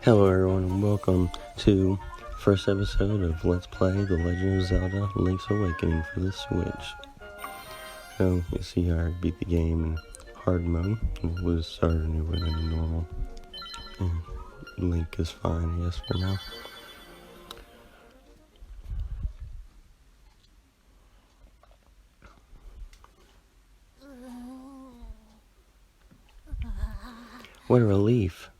Hello everyone and welcome to first episode of Let's Play The Legend of Zelda Link's Awakening for the Switch. So you see how I beat the game in hard mode. We'll start a new one in normal. And Link is fine, I guess, for now. What a relief.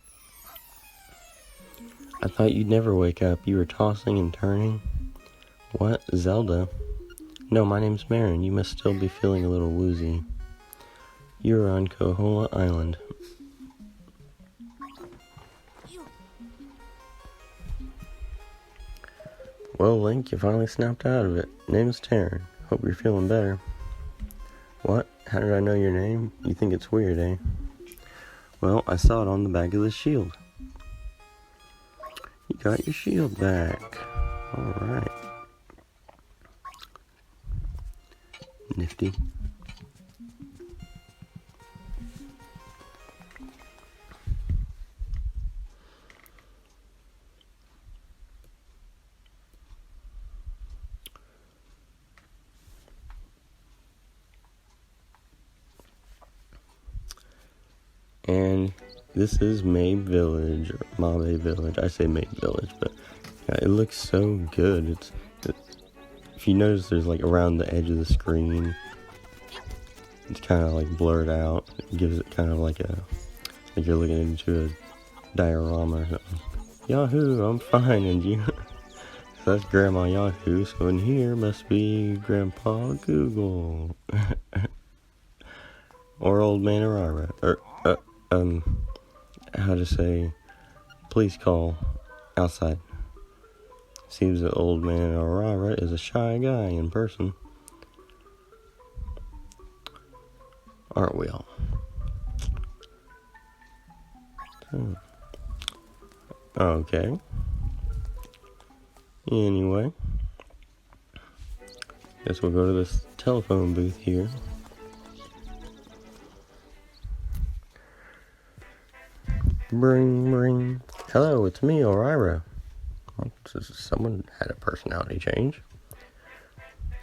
I thought you'd never wake up. You were tossing and turning. What? Zelda? No, my name's Marin. You must still be feeling a little woozy. You're on Kohola Island. Well, Link, you finally snapped out of it. Name's Taryn. Hope you're feeling better. What? How did I know your name? You think it's weird, eh? Well, I saw it on the back of the shield. You got your shield back. Alright. Nifty. And this is Mabe Village, or Mabe Village. I say Mabe Village, but yeah, it looks so good. If you notice, there's like around the edge of the screen, it's kind of like blurred out. It gives it kind of like you're looking into a diorama or something. Yahoo! I'm fine, and you? So that's Grandma Yahoo. So in here must be Grandpa Google, or Old Man Arara, or how to say, please call outside. Seems that Old Man Arara is a shy guy in person. Aren't we all? Okay. Anyway. Guess we'll go to this telephone booth here. Bring, bring. Hello, it's me, Orira. Someone had a personality change.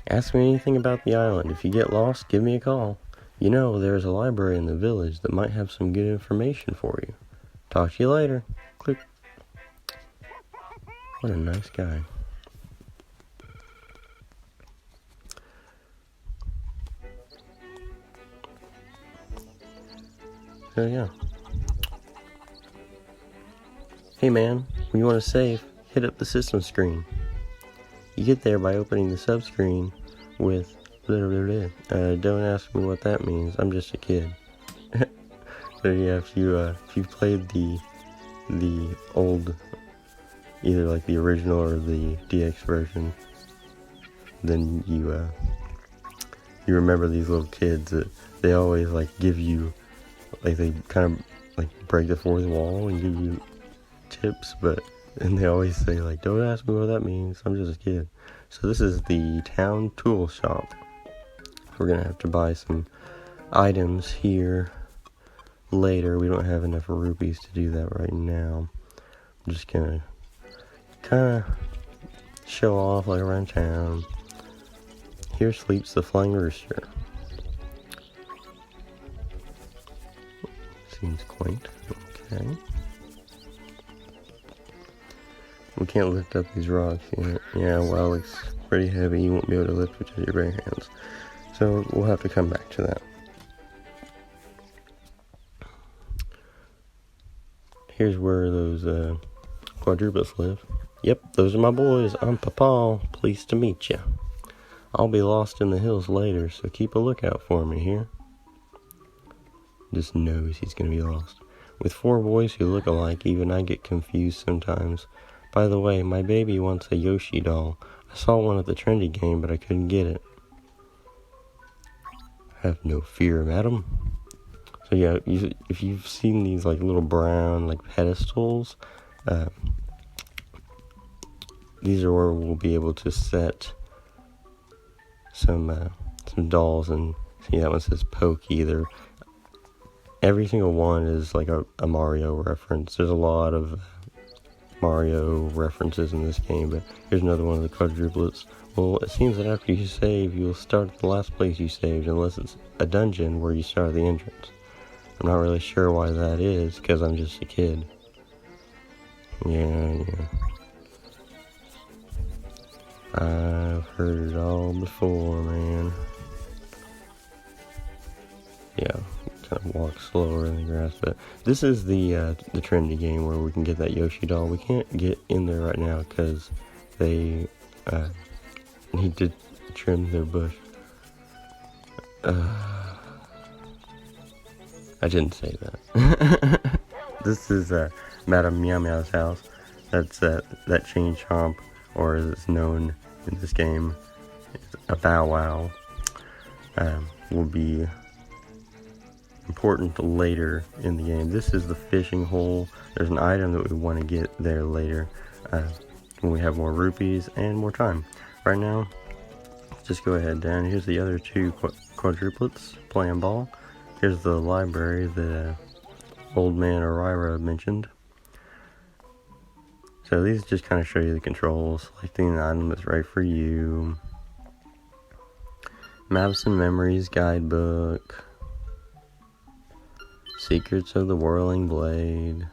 Ask me anything about the island. If you get lost, give me a call. You know, there's a library in the village that might have some good information for you. Talk to you later. Click. What a nice guy. So yeah. Hey man, when you want to save, hit up the system screen. You get there by opening the subscreen with don't ask me what that means, I'm just a kid. So yeah, if you've played the old, either like the original or the DX version, then you remember these little kids that they always like give you, like they kind of like break the fourth wall and give you tips, and they always say like, don't ask me what that means, I'm just a kid. So this is the town tool shop. We're gonna have to buy some items here later. We don't have enough rupees to do that right now. I'm just gonna kind of show off like around town. Here sleeps the flying rooster. Seems quaint. Okay. We can't lift up these rocks yet. Yeah, well, it's pretty heavy. You won't be able to lift it with your bare hands. So we'll have to come back to that. Here's where those quadruples live. Yep, those are my boys. I'm Papa. Pleased to meet you. I'll be lost in the hills later, so keep a lookout for me here. Just knows he's gonna be lost. With 4 boys who look alike, even I get confused sometimes. By the way, my baby wants a Yoshi doll. I saw one at the trendy game, but I couldn't get it. Have no fear, madam. So yeah, if you've seen these like little brown like pedestals, these are where we'll be able to set some dolls. And see, that one says Pokey. Every single one is like a Mario reference. There's a lot of Mario references in this game, but here's another one of the quadruplets. Well, it seems that after you save, you'll start at the last place you saved, unless it's a dungeon where you start the entrance. I'm not really sure why that is, because I'm just a kid. Yeah. I've heard it all before, man. Yeah, kind of walk slower in the grass, but this is the trendy game where we can get that Yoshi doll. We can't get in there right now because they need to trim their bush. I didn't say that. This is Madame Meow Meow's house. That's that chain chomp, or as it's known in this game, a Bow Wow, will be important later in the game. This is the fishing hole. There's an item that we want to get there later when we have more rupees and more time. Right now, let's just go ahead down. Here's the other two quadruplets playing ball. Here's the library that old man Orira mentioned. So these just kind of show you the controls, selecting the item that's right for you. Maps and Memories guidebook. Secrets of the Whirling Blade.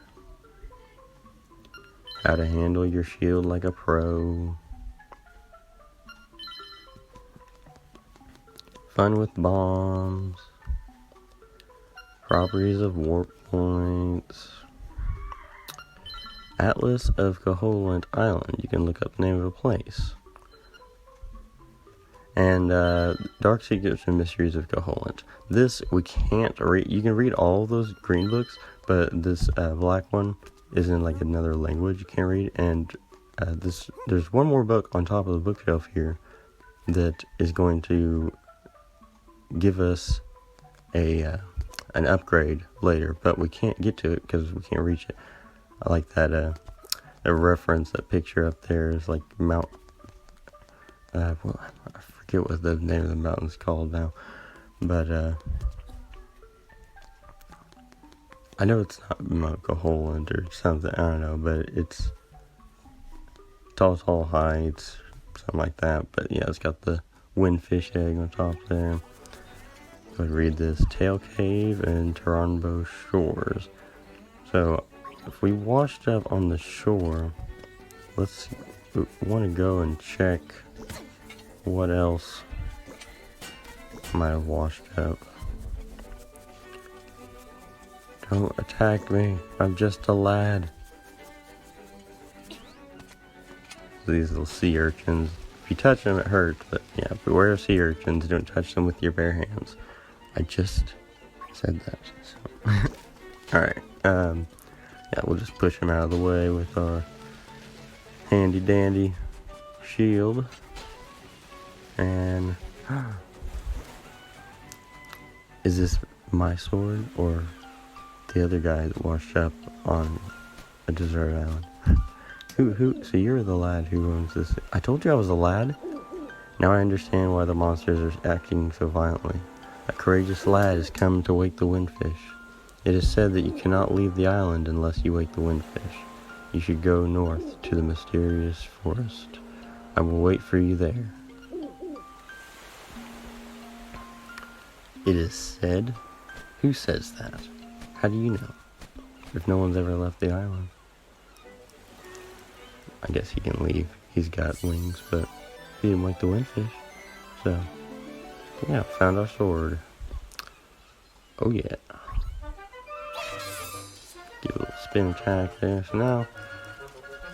How to handle your shield like a pro. Fun with bombs. Properties of warp points. Atlas of Koholint Island. You can look up the name of a place. And Dark Secrets and Mysteries of Koholint. This we can't read. You can read all those green books, but this black one is in like another language you can't read. And there's one more book on top of the bookshelf here that is going to give us an upgrade later, but we can't get to it because we can't reach it. I like that a reference, that picture up there is like Mount. Well, I forget what the name of the mountain's called now, but I know it's not Mount Koholint or something. I don't know, but it's Tall Heights, something like that. But yeah, it's got the windfish egg on top there. Go ahead and read this. Tail Cave and Taranbo Shores. So if we washed up on the shore, we want to go and check what else might have washed up. Don't attack me, I'm just a lad. These little sea urchins, if you touch them it hurts, but yeah, beware of sea urchins, don't touch them with your bare hands. I just said that, so. Alright, yeah, we'll just push him out of the way with our handy dandy shield. And is this my sword or the other guy that washed up on a desert island? Who? So you're the lad who owns this. I told you I was a lad. Now I understand why the monsters are acting so violently. A courageous lad has come to wake the windfish. It is said that you cannot leave the island unless you wake the windfish. You should go north to the mysterious forest. I will wait for you there. It is said? Who says that? How do you know? If no one's ever left the island. I guess he can leave. He's got wings, but he didn't wake the windfish. So, yeah, found our sword. Oh yeah. Give a little spin attack there. So now,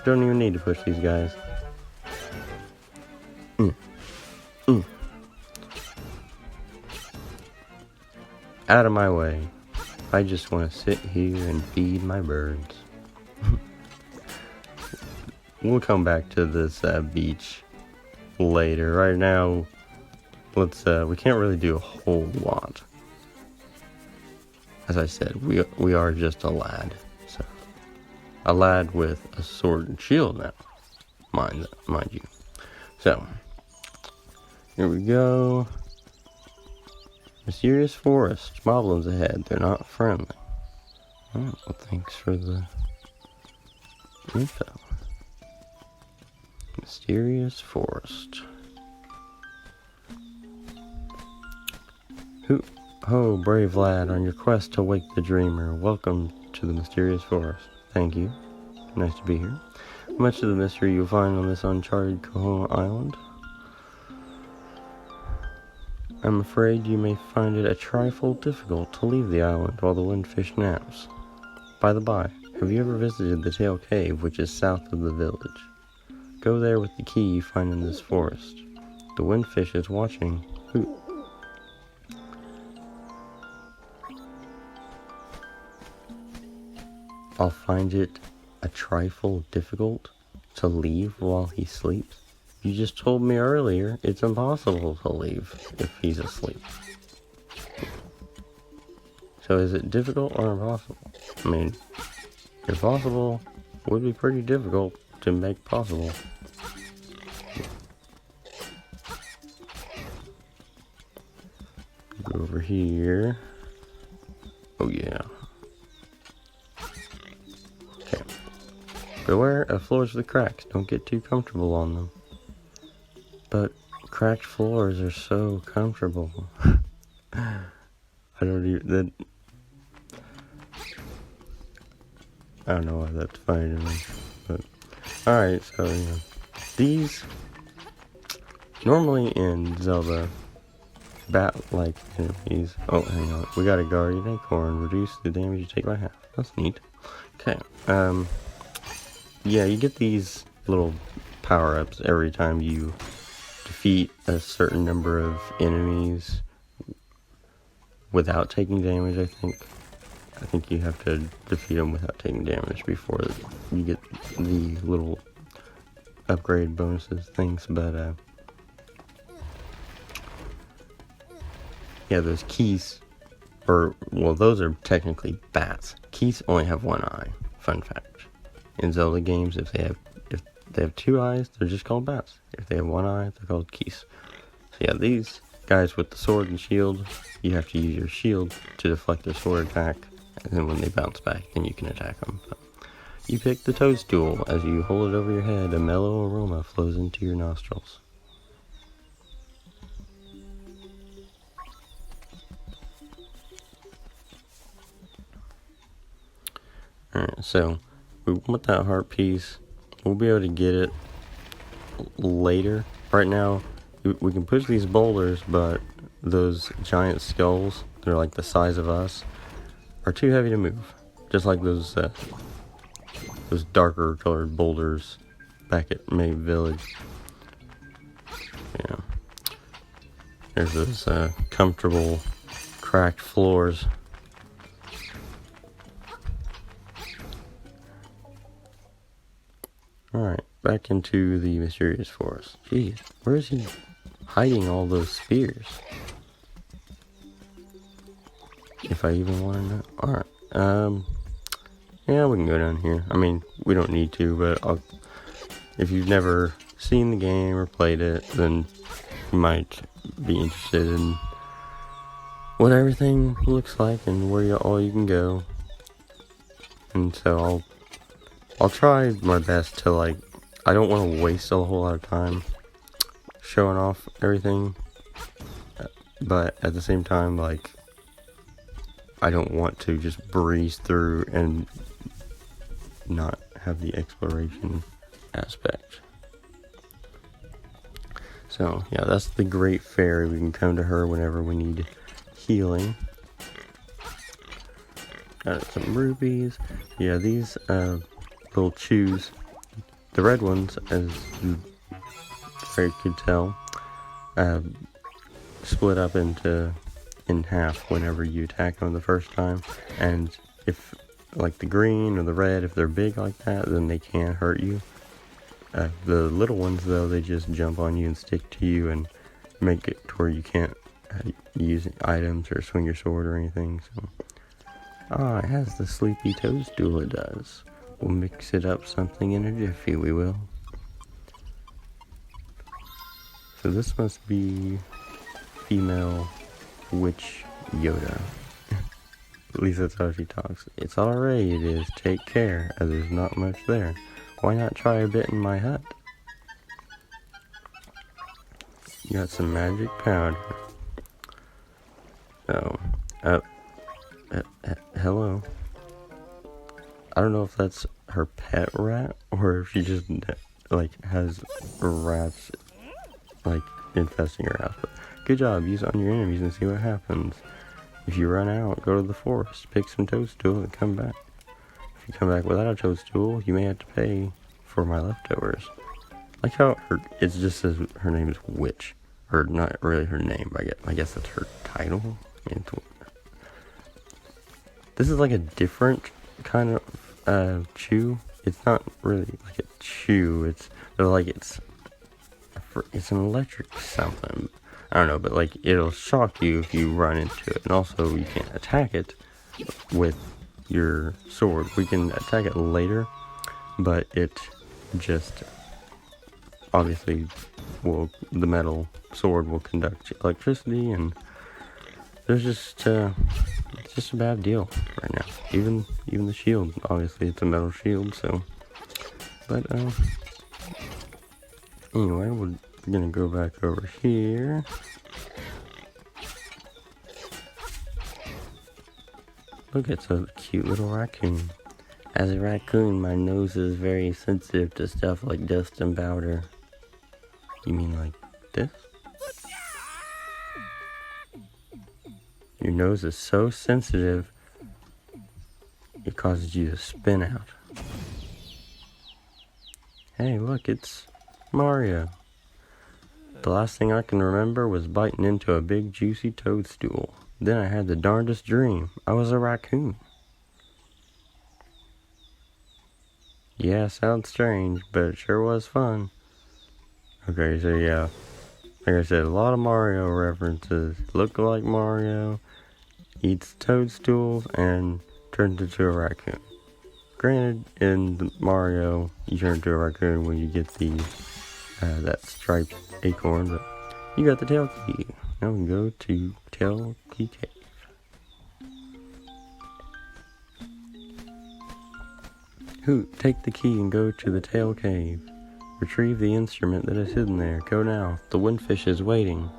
don't even need to push these guys. Out of my way. I just want to sit here and feed my birds. We'll come back to this beach later. Right now, we can't really do a whole lot. As I said, we are just a lad. So, a lad with a sword and shield now. Mind you. So, here we go. Mysterious forest. Moblins ahead. They're not friendly. Oh, well, thanks for the info. Mysterious forest. Who? Ho, brave lad, on your quest to wake the dreamer. Welcome to the mysterious forest. Thank you. Nice to be here. Much of the mystery you'll find on this uncharted Kahuna Island. I'm afraid you may find it a trifle difficult to leave the island while the windfish naps. By the by, have you ever visited the Tail Cave, which is south of the village? Go there with the key you find in this forest. The windfish is watching. Who? I'll find it a trifle difficult to leave while he sleeps. You just told me earlier it's impossible to leave if he's asleep. So is it difficult or impossible? I mean, impossible would be pretty difficult to make possible. Go over here. Oh yeah. Okay. Beware of floors with cracks. Don't get too comfortable on them. But cracked floors are so comfortable. I don't know why that's funny to me. But alright, so yeah. These normally in Zelda bat-like enemies. Oh, hang on. We got a guardian acorn. Reduce the damage you take by half. That's neat. Okay. Yeah, you get these little power-ups every time you defeat a certain number of enemies without taking damage, I think. I think you have to defeat them without taking damage before you get the little upgrade bonuses things, but yeah, those keys, well, those are technically bats. Keys only have one eye. Fun fact. In Zelda games, if they have two eyes, they're just called bats. If they have one eye, they're called keys. So yeah, these guys with the sword and shield, you have to use your shield to deflect their sword attack, and then when they bounce back, then you can attack them. But you pick the toadstool. As you hold it over your head, a mellow aroma flows into your nostrils. Alright, so we want that heart piece. We'll be able to get it later. Right now, we can push these boulders, but those giant skulls, they're like the size of us, are too heavy to move. Just like those darker colored boulders back at May Village. Yeah. There's those comfortable cracked floors. Alright, back into the mysterious forest. Jeez, where is he hiding all those spears? If I even want to know. Alright, yeah, we can go down here. I mean, we don't need to, but if you've never seen the game or played it, then you might be interested in what everything looks like and where all you can go. And so I'll try my best to, like, I don't want to waste a whole lot of time showing off everything, but at the same time, like, I don't want to just breeze through and not have the exploration aspect. So, yeah, that's the Great Fairy. We can come to her whenever we need healing. Got some rubies. Yeah, these little chews, the red ones, as you could tell, split up in half whenever you attack them the first time. And if, like the green or the red, if they're big like that, then they can't hurt you. The little ones, though, they just jump on you and stick to you and make it to where you can't use items or swing your sword or anything. So, it has the sleepy toadstool, it does. We'll mix it up something in a jiffy, we will. So this must be female witch Yoda. At least that's how she talks. It's alright, it is. Take care, as there's not much there. Why not try a bit in my hut? You got some magic powder. Oh, uh, hello. I don't know if that's her pet rat or if she just like has rats like infesting her house. But good job. Use it on your enemies and see what happens. If you run out, go to the forest, pick some toadstool, and come back. If you come back without a toadstool, you may have to pay for my leftovers. Like how it just says her name is Witch. Or not really her name, but I guess that's her title. I mean, this is like a different kind of chew. It's not really like a chew. It's an electric something. I don't know, but like it'll shock you if you run into it, and also you can't attack it with your sword. We can attack it later, but it just obviously the metal sword will conduct electricity, and there's just it's just a bad deal right now. Even the shield, obviously it's a metal shield, so. But anyway, we're gonna go back over here. Look, it's a cute little raccoon. As a raccoon, my nose is very sensitive to stuff like dust and powder. You mean like this? Your nose is so sensitive, it causes you to spin out. Hey, look, it's Mario. The last thing I can remember was biting into a big juicy toadstool. Then I had the darndest dream. I was a raccoon. Yeah, sounds strange, but it sure was fun. Okay, so yeah, like I said, a lot of Mario references. Look like Mario, eats toadstools, and turns into a raccoon. Granted, in Mario, you turn into a raccoon when you get the that striped acorn, but you got the tail key. Now we can go to Tail Key Cave. Hoot, take the key and go to the Tail Cave. Retrieve the instrument that is hidden there. Go now. The windfish is waiting.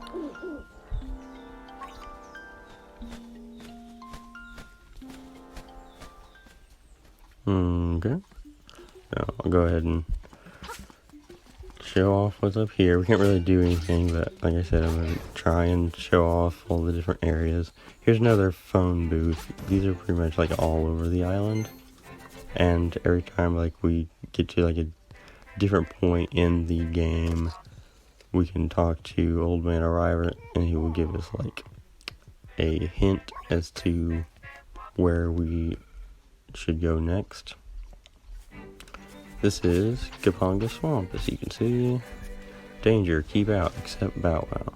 Okay. Now I'll go ahead and show off what's up here. We can't really do anything, but like I said, I'm going to try and show off all the different areas. Here's another phone booth. These are pretty much like all over the island. And every time like we get to like a different point in the game, we can talk to Old Man Arriver, and he will give us like a hint as to where we should go next. This is Kapanga Swamp, as you can see. Danger, keep out, except Bow Wow.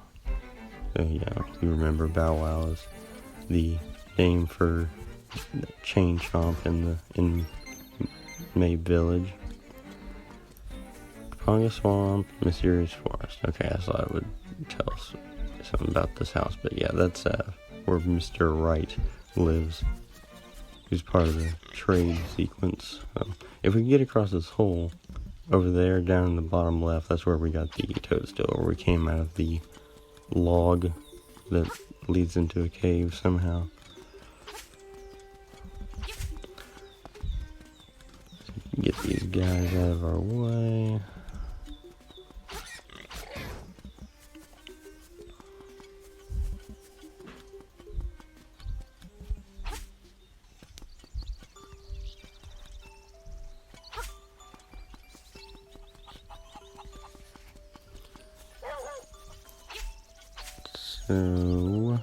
So yeah, you remember Bow Wow is the name for the chain chomp in May Village. Kapanga Swamp, Mysterious Forest. Okay, I thought it would tell us something about this house, but yeah, that's where Mr. Wright lives. He's part of the trade sequence. If we can get across this hole over there, down in the bottom left, that's where we got the toadstool, where we came out of the log that leads into a cave somehow. Get these guys out of our way. So,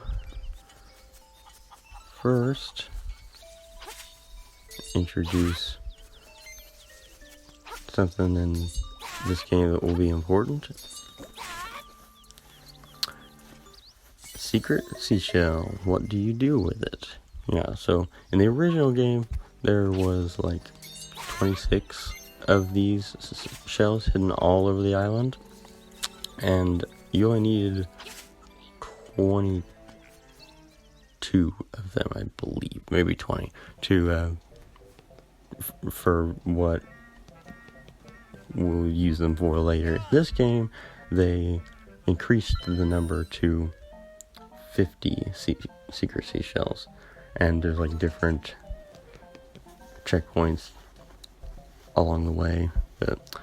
first, introduce something in this game that will be important. Secret seashell. What do you do with it? Yeah, so in the original game, there was like 26 of these shells hidden all over the island, and you only needed 22 of them, I believe, maybe 20, to for what we'll use them for later. In this game, they increased the number to 50 secret seashells, and there's like different checkpoints along the way, but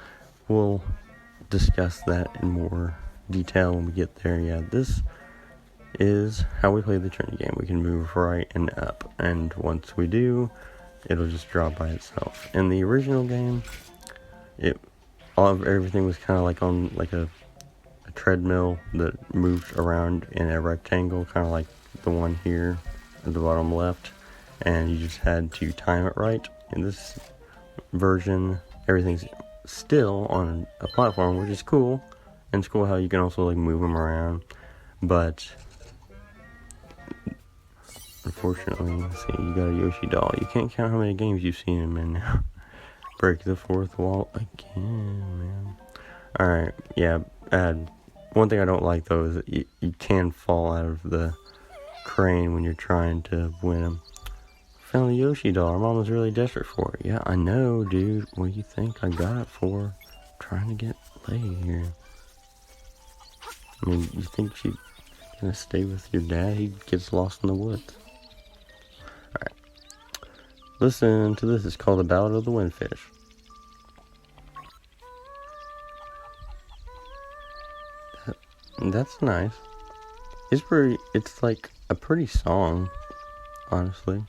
we'll discuss that in more detail when we get there. Yeah, this is how we play the Trinity game. We can move right and up, and once we do, it'll just drop by itself. In the original game, everything was kind of like on like a treadmill that moved around in a rectangle, kind of like the one here at the bottom left, and you just had to time it right. In this version, everything's still on a platform, which is cool, and it's cool how you can also like move them around, but unfortunately, let's see, you got a Yoshi doll. You can't count how many games you've seen him in now. Break the fourth wall again, man. Alright, yeah, one thing I don't like though is that you can fall out of the crane when you're trying to win him. Found the Yoshi doll. Our mom was really desperate for it. Yeah, I know, dude. What do you think I got it for? Trying to get laid here. I mean, you think she's gonna stay with your dad? He gets lost in the woods. Alright. Listen to this. It's called The Ballad of the Windfish. That's nice. It's like a pretty song, honestly.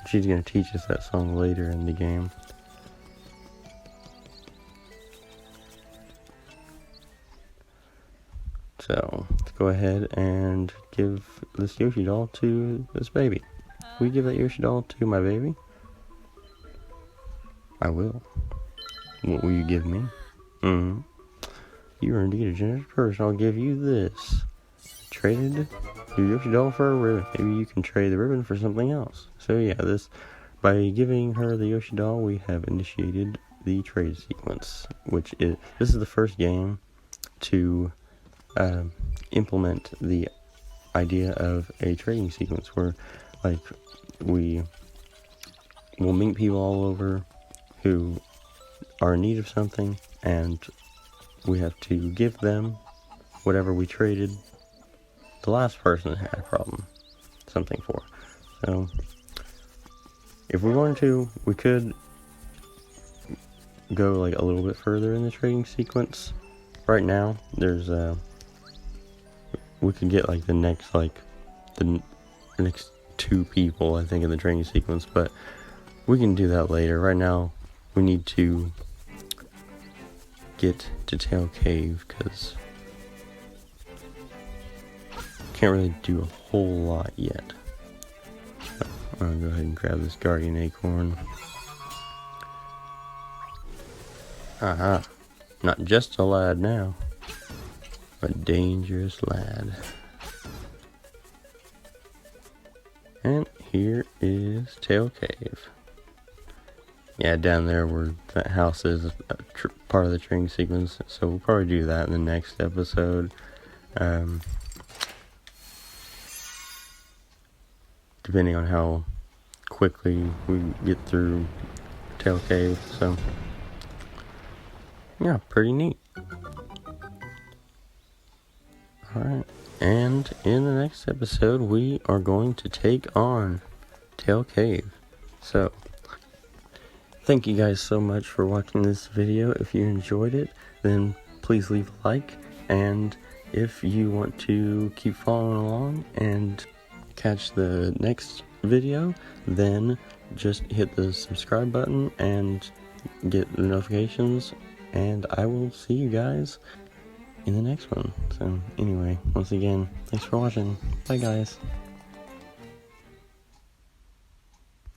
She's gonna teach us that song later in the game. So, let's go ahead and give this Yoshi doll to this baby. Will you give that Yoshi doll to my baby? I will. What will you give me? You are indeed a generous person. I'll give you this. Traded your Yoshi doll for a ribbon. Maybe you can trade the ribbon for something else. So yeah, by giving her the Yoshi doll, we have initiated the trade sequence, this is the first game to implement the idea of a trading sequence where, like, we will meet people all over who are in need of something, and we have to give them whatever we traded the last person that had a problem something for. So if we wanted to, we could go like a little bit further in the trading sequence. Right now there's we could get like the next two people, I think, in the trading sequence, but we can do that later. Right now we need to get to Tail Cave, because can't really do a whole lot yet. So I'm gonna go ahead and grab this Guardian Acorn. Aha! Not just a lad now, a dangerous lad. And here is Tail Cave. Yeah, down there where that house is part of the training sequence, so we'll probably do that in the next episode. Depending on how quickly we get through Tail Cave, so yeah, pretty neat. Alright, and in the next episode we are going to take on Tail Cave. So thank you guys so much for watching this video. If you enjoyed it, then please leave a like, and if you want to keep following along and catch the next video, then just hit the subscribe button and get the notifications, and I will see you guys in the next one. So anyway, once again, thanks for watching. Bye guys.